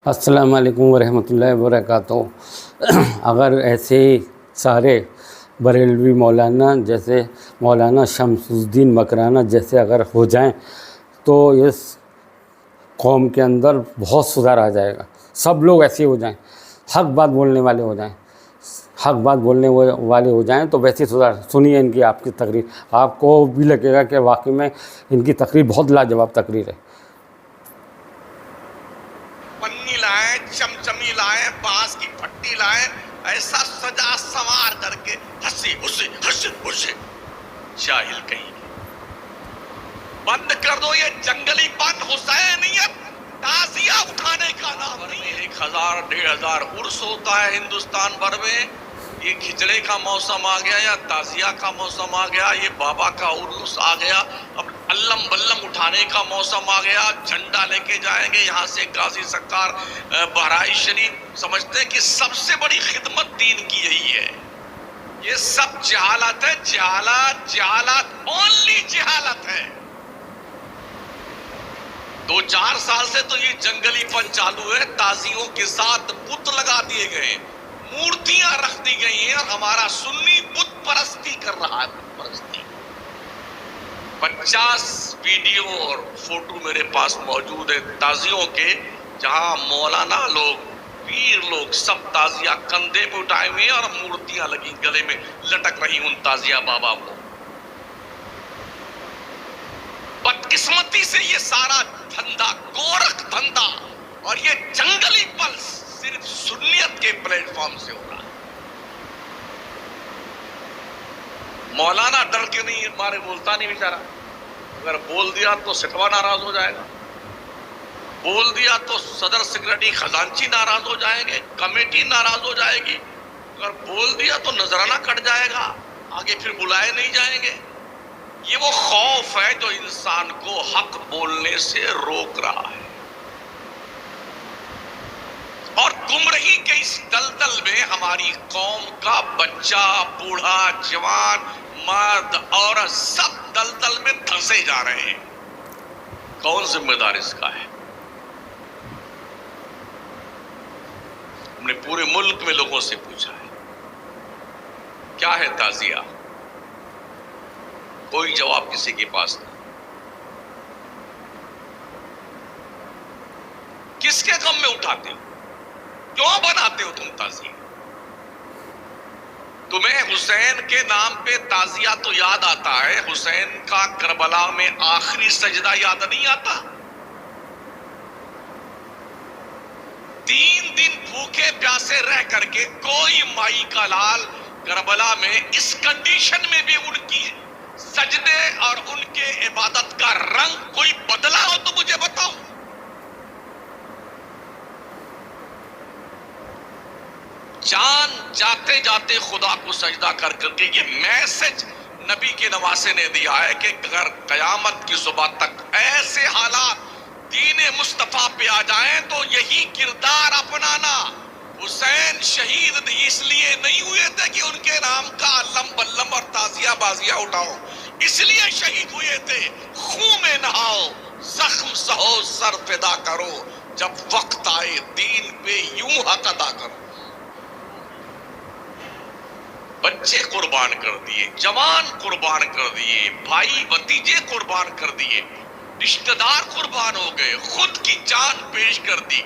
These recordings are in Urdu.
السلام علیکم ورحمۃ اللہ وبرکاتہ۔ اگر ایسے سارے بریلوی مولانا جیسے مولانا شمس الدین مکرانہ جیسے اگر ہو جائیں تو اس قوم کے اندر بہت سدھار آ جائے گا۔ سب لوگ ایسے ہو جائیں، حق بات بولنے والے ہو جائیں، حق بات بولنے والے ہو جائیں تو ویسے سدھار۔ سنیے ان کی آپ کی تقریر، آپ کو بھی لگے گا کہ واقعی میں ان کی تقریر بہت لاجواب تقریر ہے۔ پنی لائیں، چمچمی لائیں، بانس کی پھٹی لائیں، ایسا سجا سوار کر کے ہنسی ہنسی ہنسی ہنسی جاہل کہیں گے۔ بند کر دو یہ جنگلی پن، حسینیت تعزیہ اٹھانے کا نام نہیں ہے۔ 1000 1500 عرس ہوتا ہے ہندوستان بھر میں، یہ کھچڑے کا موسم آ گیا یا تعزیہ کا موسم آ گیا، یہ بابا کا عرس آ گیا، اب علم بلم اٹھانے کا موسم آ گیا، جھنڈا لے کے جائیں گے یہاں سے غازی سرکار بہرائچ شریف۔ سمجھتے ہیں کہ سب سے بڑی خدمت دین کی یہی ہے۔ یہ سب جہالت ہے، جہالت جہالت، اونلی جہالت ہے۔ 2-4 سال سے تو یہ جنگلی پن چالو ہے، تازیوں کے ساتھ بت لگا دیے گئے، مورتیاں رکھ دی گئی ہیں، اور ہمارا سنی بت پرستی کر رہا ہے، بت پرستی۔ 50 ویڈیو اور فوٹو میرے پاس موجود ہے تازیوں کے، جہاں مولانا لوگ، پیر لوگ سب تازیہ کندھے پہ اٹھائے ہوئے اور مورتیاں لگی گلے میں لٹک رہی ان تازیہ بابا کو۔ بدقسمتی سے یہ سارا دھندا، گورکھ دھندا اور یہ جنگلی پلس صرف سنیت کے پلیٹ فارم سے ہو رہا ہے۔ مولانا ڈر کے نہیں مارے بولتا نہیں بیچارہ، اگر بول دیا تو سٹوا ناراض ہو جائے گا، بول دیا تو صدر سیکرٹری خزانچی ناراض ہو جائیں گے، کمیٹی ناراض ہو جائے گی، اگر بول دیا تو نذرانہ کٹ جائے گا، آگے پھر بلائے نہیں جائیں گے۔ یہ وہ خوف ہے جو انسان کو حق بولنے سے روک رہا ہے، اور گمراہی کے اس دلدل میں ہماری قوم کا بچہ، بوڑھا، جوان، مرد، عورت سب دلدل میں دھنسے جا رہے ہیں۔ کون ذمہ دار اس کا ہے؟ ہم نے پورے ملک میں لوگوں سے پوچھا ہے کیا ہے تعزیہ، کوئی جواب کسی کے پاس نہیں۔ کس کے غم میں اٹھاتے ہو؟ کیوں بناتے ہو تم تعزیہ؟ تمہیں حسین کے نام پہ تعزیہ تو یاد آتا ہے، حسین کا کربلا میں آخری سجدہ یاد نہیں آتا؟ 3 دن بھوکے پیاسے رہ کر کے کوئی مائی کا لال کربلا میں اس کنڈیشن میں بھی ان کی سجدے اور ان کے عبادت کا رنگ کوئی بدلا ہو تو مجھے بتاؤ۔ جان جاتے جاتے خدا کو سجدہ کر کر کے یہ میسج نبی کے نواسے نے دیا ہے کہ اگر قیامت کی صبح تک ایسے حالات دین مصطفیٰ پہ آ جائیں تو یہی کردار اپنانا۔ حسین شہید اس لیے نہیں ہوئے تھے کہ ان کے نام کا علم بلم اور تعزیہ بازیہ اٹھاؤ، اس لیے شہید ہوئے تھے خون میں نہاؤ، زخم سہو، سر فدا کرو، جب وقت آئے دین پہ یوں حق ادا کرو۔ بچے قربان کر دیے، جوان قربان کر دیے، بھائی بھتیجے قربان کر دیے، رشتہ دار قربان ہو گئے، خود کی جان پیش کر دی۔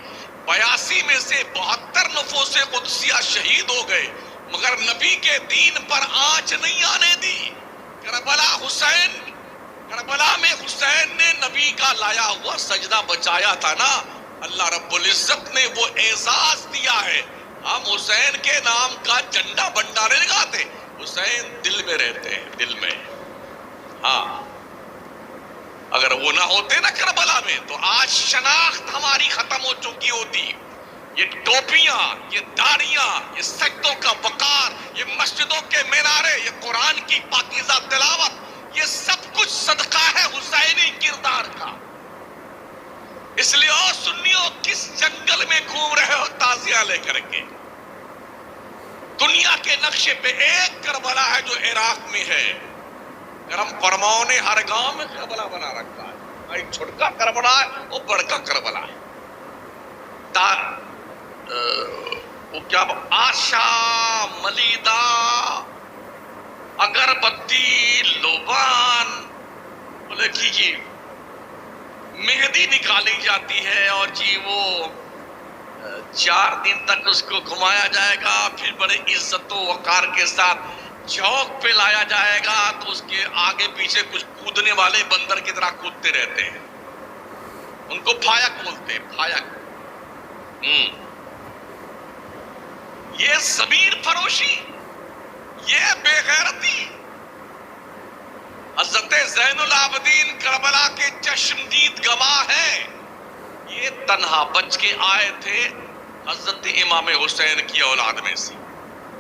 82 میں سے 72 نفوس قدسیہ شہید ہو گئے، مگر نبی کے دین پر آنچ نہیں آنے دی۔ کربلا میں حسین نے نبی کا لایا ہوا سجدہ بچایا تھا نا، اللہ رب العزت نے وہ اعزاز دیا ہے۔ ہم حسین کے نام کا جھنڈا بنڈا نہیں لگاتے، حسین دل میں رہتے ہیں، دل میں۔ ہاں، اگر وہ نہ ہوتے نا کربلا میں تو آج شناخت ہماری ختم ہو چکی ہوتی۔ یہ ٹوپیاں، یہ داڑیاں، یہ سجدوں کا وقار، یہ مسجدوں کے مینارے، یہ قرآن کی پاکیزہ تلاوت، یہ سب کچھ صدقہ ہے حسینی کردار کا۔ اس لیے او سنیو، کس جنگل میں گھوم رہے ہو تعزیہ لے کر کے؟ دنیا کے نقشے پہ ایک کربلا ہے جو عراق میں ہے، گرم پرماؤں نے ہر گاؤں میں کربلا بنا رکھا ہے، ایک چھوٹا کربلا ہے وہ بڑا کربلا ہے۔ کیا آشا ملیدہ اگربتی لوبان، بولے جی مہندی نکالی جاتی ہے اور جی وہ 4 دن تک اس کو گھمایا جائے گا، پھر بڑے عزت و وقار کے ساتھ چوک پہ لایا جائے گا، تو اس کے آگے پیچھے کچھ کودنے والے بندر کی طرح کودتے رہتے ہیں، ان کو پھایک بولتے ہیں، پھایک۔ یہ ضمیر فروشی، یہ بے غیرتی۔ حضرت زین العابدین کربلا کے چشمدید گواہ ہیں، یہ تنہا بچ کے آئے تھے حضرت امام حسین کی اولاد میں سے،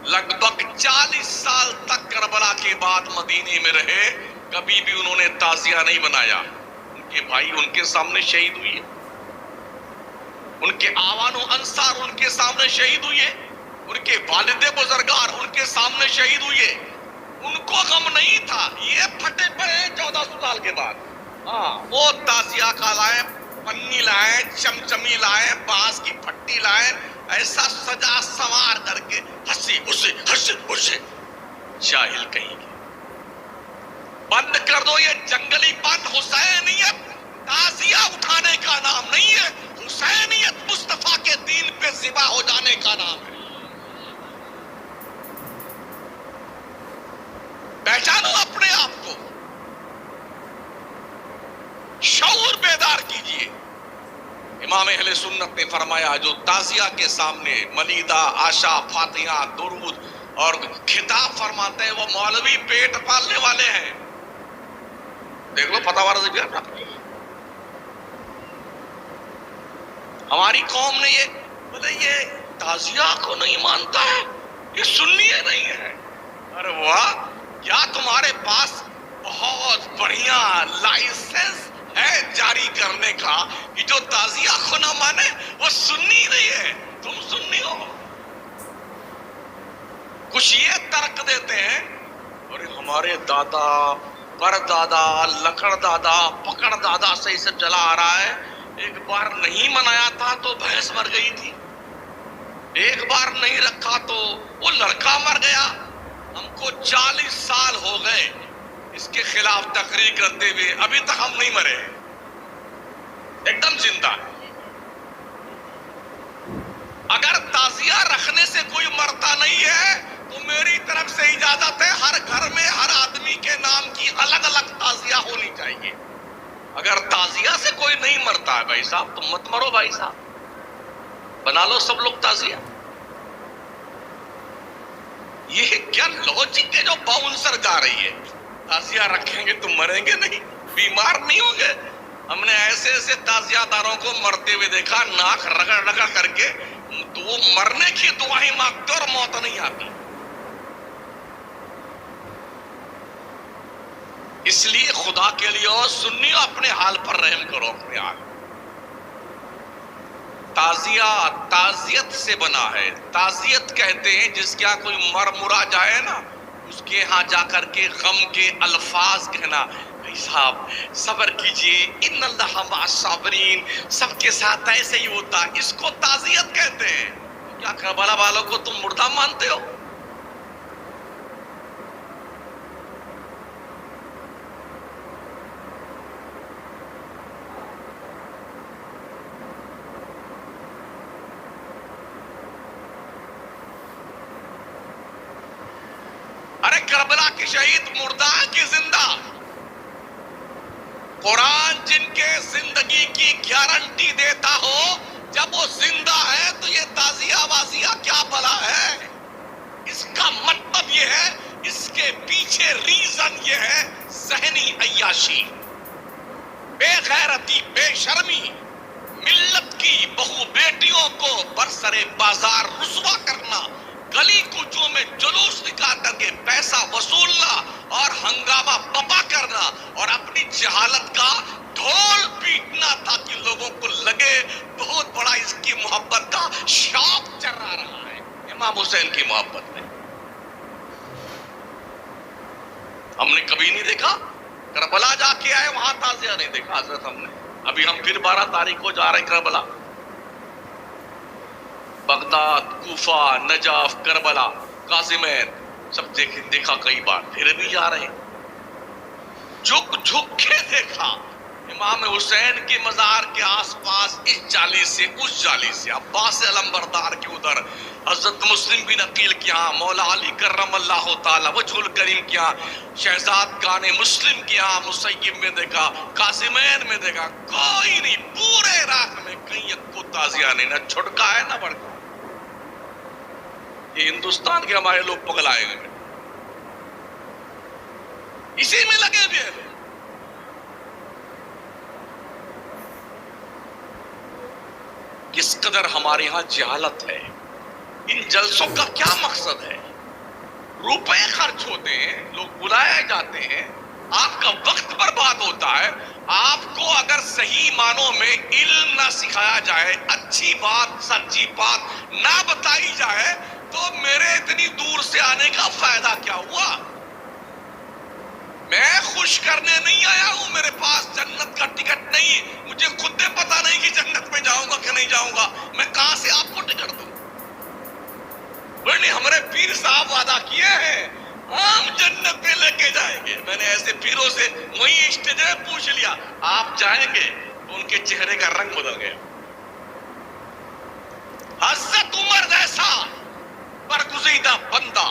لگ بھگ 40 سال تک کربلا کے بعد مدینے میں رہے، کبھی بھی انہوں نے تعزیہ نہیں بنایا۔ ان کے بھائی ان کے سامنے شہید ہوئے، ان کے آوان و انصار ان کے سامنے شہید ہوئے، ان کے والد بزرگار ان کے سامنے شہید ہوئے، ان کو غم نہیں تھا۔ یہ پھٹے پڑے 1400 سال کے بعد، وہ تعزیہ کا لائیں، پنی لائیں، چمچمی لائیں، بانس کی پھٹی لائیں، ایسا سجا سنوار کر کے ہنسی ہنسی ہنسی ہنسی۔ جاہل کہیں گے، بند کر دو یہ جنگلی پن۔ حسینیت تعزیہ اٹھانے کا نام نہیں ہے، حسینیت مصطفیٰ کے دین پہ ذبح ہو جانے کا نام ہے۔ پہچانو اپنے آپ کو، شعور بیدار کیجئے۔ امام اہل سنت نے فرمایا جو تعزیہ کے سامنے ملیدہ، آشا، فاتحہ، درود اور خطاب فرماتے ہیں وہ مولوی پیٹ پالنے والے ہیں۔ دیکھ لو فتاوی رضویہ میں، ہماری قوم نے یہ بولے یہ تعزیہ کو نہیں مانتا ہے، یہ سنی نہیں ہے۔ ارے واہ، کیا تمہارے پاس بہت بڑھیا لائسنس ہے جاری کرنے کا کہ جو تعزیہ کو نہ مانے وہ سنی نہیں ہے، تم سنی ہو۔ کچھ یہ ترک دیتے ہیں اور ہمارے دادا، پر دادا، لکڑ دادا، پکڑ دادا سے اسے چلا آ رہا ہے، ایک بار نہیں منایا تھا تو بھینس مر گئی تھی، ایک بار نہیں رکھا تو وہ لڑکا مر گیا۔ ہم کو 40 سال ہو گئے اس کے خلاف تقریر کرتے ہوئے، ابھی تک ہم نہیں مرے، ایک دم زندہ۔ اگر تعزیہ رکھنے سے کوئی مرتا نہیں ہے تو میری طرف سے اجازت ہے، ہر گھر میں ہر آدمی کے نام کی الگ الگ تعزیہ ہونی چاہیے۔ اگر تعزیہ سے کوئی نہیں مرتا ہے بھائی صاحب، تم مت مرو بھائی صاحب، بنا لو سب لوگ تعزیہ۔ یہ کیا لوجک ہے جو باؤنسر گا رہی ہے؟ تعزیہ رکھیں گے تو مریں گے نہیں، بیمار نہیں ہوں گے۔ ہم نے ایسے ایسے تعزیہ داروں کو مرتے ہوئے دیکھا، ناک رگڑ رگڑ کر کے، تو وہ مرنے کی دعائیں مانگتے اور موت نہیں آتی۔ اس لیے خدا کے لیے سنیو، اپنے حال پر رحم کرو، اپنے حال۔ تعزیہ تعزیت سے بنا ہے، تعزیت کہتے ہیں جس کے ہاں کوئی مرا جائے نا، اس کے ہاں جا کر کے غم کے الفاظ کہنا، بھائی صاحب صبر کیجئے، ان اللہ مع الصابرین، سب کے ساتھ ایسے ہی ہوتا، اس کو تعزیت کہتے ہیں۔ کیا کربلا والوں کو تم مردہ مانتے ہو؟ ارے کربلا کے شہید مردہ کی زندہ، قرآن جن کے زندگی کی گارنٹی دیتا ہو، جب وہ زندہ ہے تو یہ تعزیہ وازیہ کیا بلا ہے؟ اس کا مطلب یہ ہے، اس کے پیچھے ریزن یہ ہے ذہنی عیاشی، بے غیرتی، بے شرمی، ملت کی بہو بیٹیوں کو برسر بازار رسوا کرنا، گلی کوچوں میں جلوس نکال کر کے پیسہ وصولنا اور ہنگامہ بپا کرنا اور اپنی جہالت کا ڈھول پیٹنا تاکہ لوگوں کو لگے بہت بڑا اس کی محبت کا شوق چرا رہا ہے، امام حسین کی محبت میں۔ ہم نے کبھی نہیں دیکھا، کربلا جا کے آئے وہاں تعزیہ نہیں دیکھا حضرت ہم نے۔ ابھی ہم پھر 12 تاریخ کو جا رہے ہیں کربلا، بغداد، کوفہ، نجف، کربلا، قاسمین سب دیکھا کئی بار، پھر بھی جا رہے ہیں۔ جھک جھک کے دیکھا امام حسین کے مزار کے آس پاس اس جالی سے اس جالی سے، عباس علمبردار کے ادھر، حضرت مسلم بن عقیل کے یہاں، مولا علی کرم اللہ تعالی وجہ الکریم کے یہاں، شہزاد خان مسلم کے یہاں، مسیب میں دیکھا، قاسمین میں دیکھا، کوئی نہیں، پورے عراق میں کہیں ایک کو تازیہ نہیں، نہ چھٹکا ہے نہ بڑکا۔ یہ ہندوستان کے ہمارے لوگ پگلائے گئے، اسی میں لگے ہوئے ہیں۔ کس قدر ہمارے ہاں جہالت ہے۔ ان جلسوں کا کیا مقصد ہے؟ روپے خرچ ہوتے ہیں، لوگ بلائے جاتے ہیں، آپ کا وقت برباد ہوتا ہے۔ آپ کو اگر صحیح معنوں میں علم نہ سکھایا جائے، اچھی بات سچی بات نہ بتائی جائے، تو میرے اتنی دور سے آنے کا فائدہ کیا ہوا؟ میں خوش کرنے نہیں آیا ہوں، میرے پاس جنت کا ٹکٹ نہیں، مجھے خود پتا نہیں کہ جنت میں جاؤں گا کہ نہیں جاؤں گا، میں کہاں سے آپ کو ٹکٹ دوں؟ ورنہ ہمارے پیر صاحب وعدہ کیے ہیں ہم جنت میں لے کے جائیں گے۔ میں نے ایسے پیروں سے وہیں اسٹیج میں پوچھ لیا آپ جائیں گے؟ ان کے چہرے کا رنگ بدل گیا۔ حضرت عمر جیسا برگزیدہ بندہ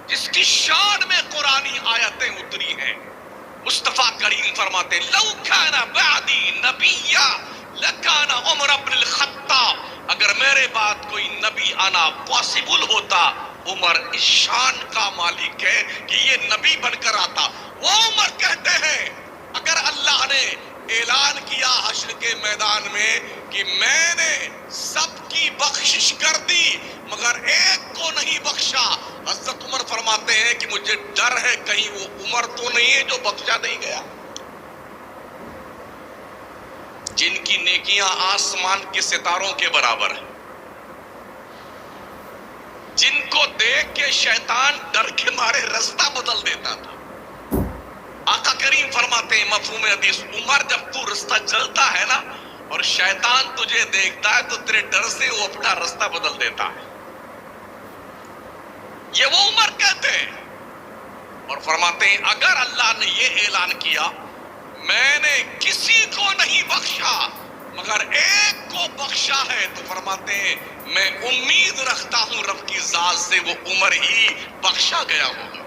جس کی شان میں قرآنی آیتیں اتری ہیں، مصطفیٰ کریم فرماتے ہیں لو کان بعدی نبیا لکان عمر بن الخطاب، اگر میرے بعد کوئی نبی آنا پاسبل ہوتا، عمر اس شان کا مالک ہے کہ یہ نبی بن کر آتا۔ وہ عمر کہتے ہیں اگر اللہ نے اعلان کیا حشر کے میدان میں کہ میں نے سب کی بخشش کر دی مگر ایک کو نہیں بخشا، حضرت عمر فرماتے ہیں کہ مجھے ڈر ہے کہیں وہ عمر تو نہیں ہے جو بخشا نہیں گیا۔ جن کی نیکیاں آسمان کے ستاروں کے برابر ہیں، جن کو دیکھ کے شیطان ڈر کے مارے رستہ بدل دیتا تھا۔ آقا کریم فرماتے ہیں مفہوم حدیث، عمر جب تو رستہ چلتا ہے نا اور شیطان تجھے دیکھتا ہے تو تیرے ڈر سے وہ اپنا رستہ بدل دیتا ہے۔ یہ وہ عمر کہتے ہیں اور فرماتے ہیں اگر اللہ نے یہ اعلان کیا میں نے کسی کو نہیں بخشا مگر ایک کو بخشا ہے، تو فرماتے ہیں میں امید رکھتا ہوں رب کی ذات سے وہ عمر ہی بخشا گیا ہوگا۔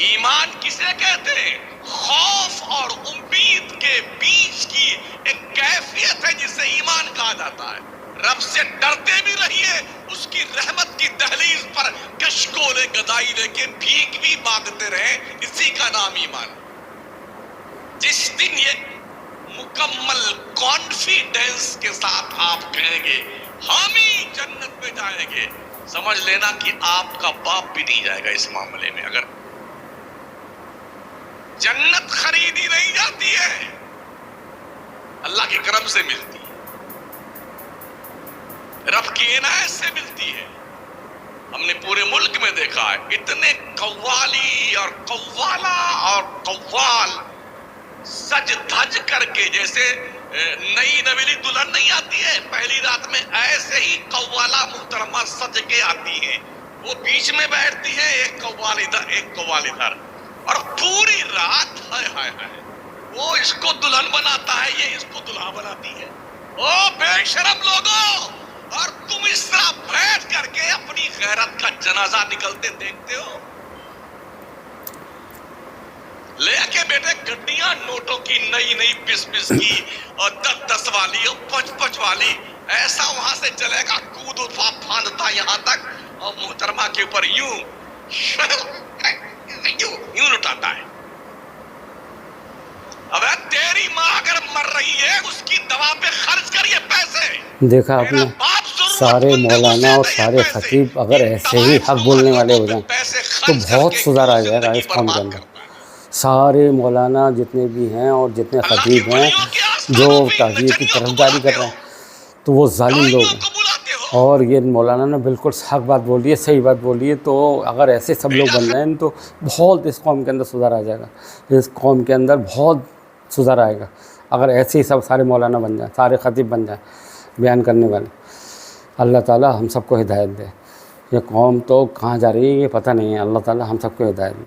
ایمان کسے کہتے ہیں؟ خوف اور امید کے بیچ کی ایک کیفیت ہے جسے ایمان کہا جاتا ہے۔ رب سے ڈرتے بھی رہیے، اس کی رحمت کی دہلیز پر کشکول گدائی لے کے بھیک بھی مانگتے رہیں، اسی کا نام ایمان۔ جس دن یہ مکمل کانفیڈنس کے ساتھ آپ کہیں گے ہم ہی جنت میں جائیں گے، سمجھ لینا کہ آپ کا باپ بھی نہیں جائے گا اس معاملے میں۔ اگر جنت خریدی نہیں جاتی ہے، اللہ کے کرم سے ملتی ہے، رب کی عنایت سے ملتی ہے۔ ہم نے پورے ملک میں دیکھا ہے اتنے قوالی اور قوالا اور قوال سج دھج کر کے، جیسے نئی نویلی دلہن نہیں آتی ہے پہلی رات میں، ایسے ہی قوالا محترمہ سج کے آتی ہیں، وہ بیچ میں بیٹھتی ہے، ایک قوال ادھر ایک قوال ادھر، اور پوری رات ہائے ہائے ہائے وہ اس کو دلہن بناتا ہے، یہ اس کو دلہا بناتی ہے۔ او بے شرم لوگوں، اور تم اس طرح بیٹھ کر کے اپنی غیرت کا جنازہ نکلتے دیکھتے ہو۔ لے کے بیٹے گڈیاں نوٹوں کی نئی نئی 20 کی اور 10 والی اور 5 والی، ایسا وہاں سے چلے گا کود پھاندتا یہاں تک، اور محترمہ کے اوپر یوں لٹاتا ہے۔ اب تیری ماں اگر مر رہی ہے اس کی دوا پہ خرچ کریے پیسے۔ دیکھا آپ نے سارے مولانا اور سارے خطیب اگر ایسے ہی حق بولنے والے ہو جائیں تو بہت سدھار آ جائے گا اس قوم کے اندر۔ سارے مولانا جتنے بھی ہیں اور جتنے خطیب ہیں جو تعزیے کی طرفداری کر رہے ہیں تو وہ ظالم لوگ ہیں، اور یہ مولانا نے بالکل حق بات بولی ہے، صحیح بات بولی ہے۔ تو اگر ایسے سب لوگ بن جائیں تو بہت اس قوم کے اندر سدھار آ جائے گا، اس قوم کے اندر بہت سدھار آئے گا اگر ایسے ہی سب سارے مولانا بن جائیں، سارے خطیب بن جائیں بیان کرنے والے۔ اللہ تعالیٰ ہم سب کو ہدایت دے. یہ قوم تو کہاں جا رہی ہے یہ پتہ نہیں ہے. اللہ تعالیٰ ہم سب کو ہدایت دے.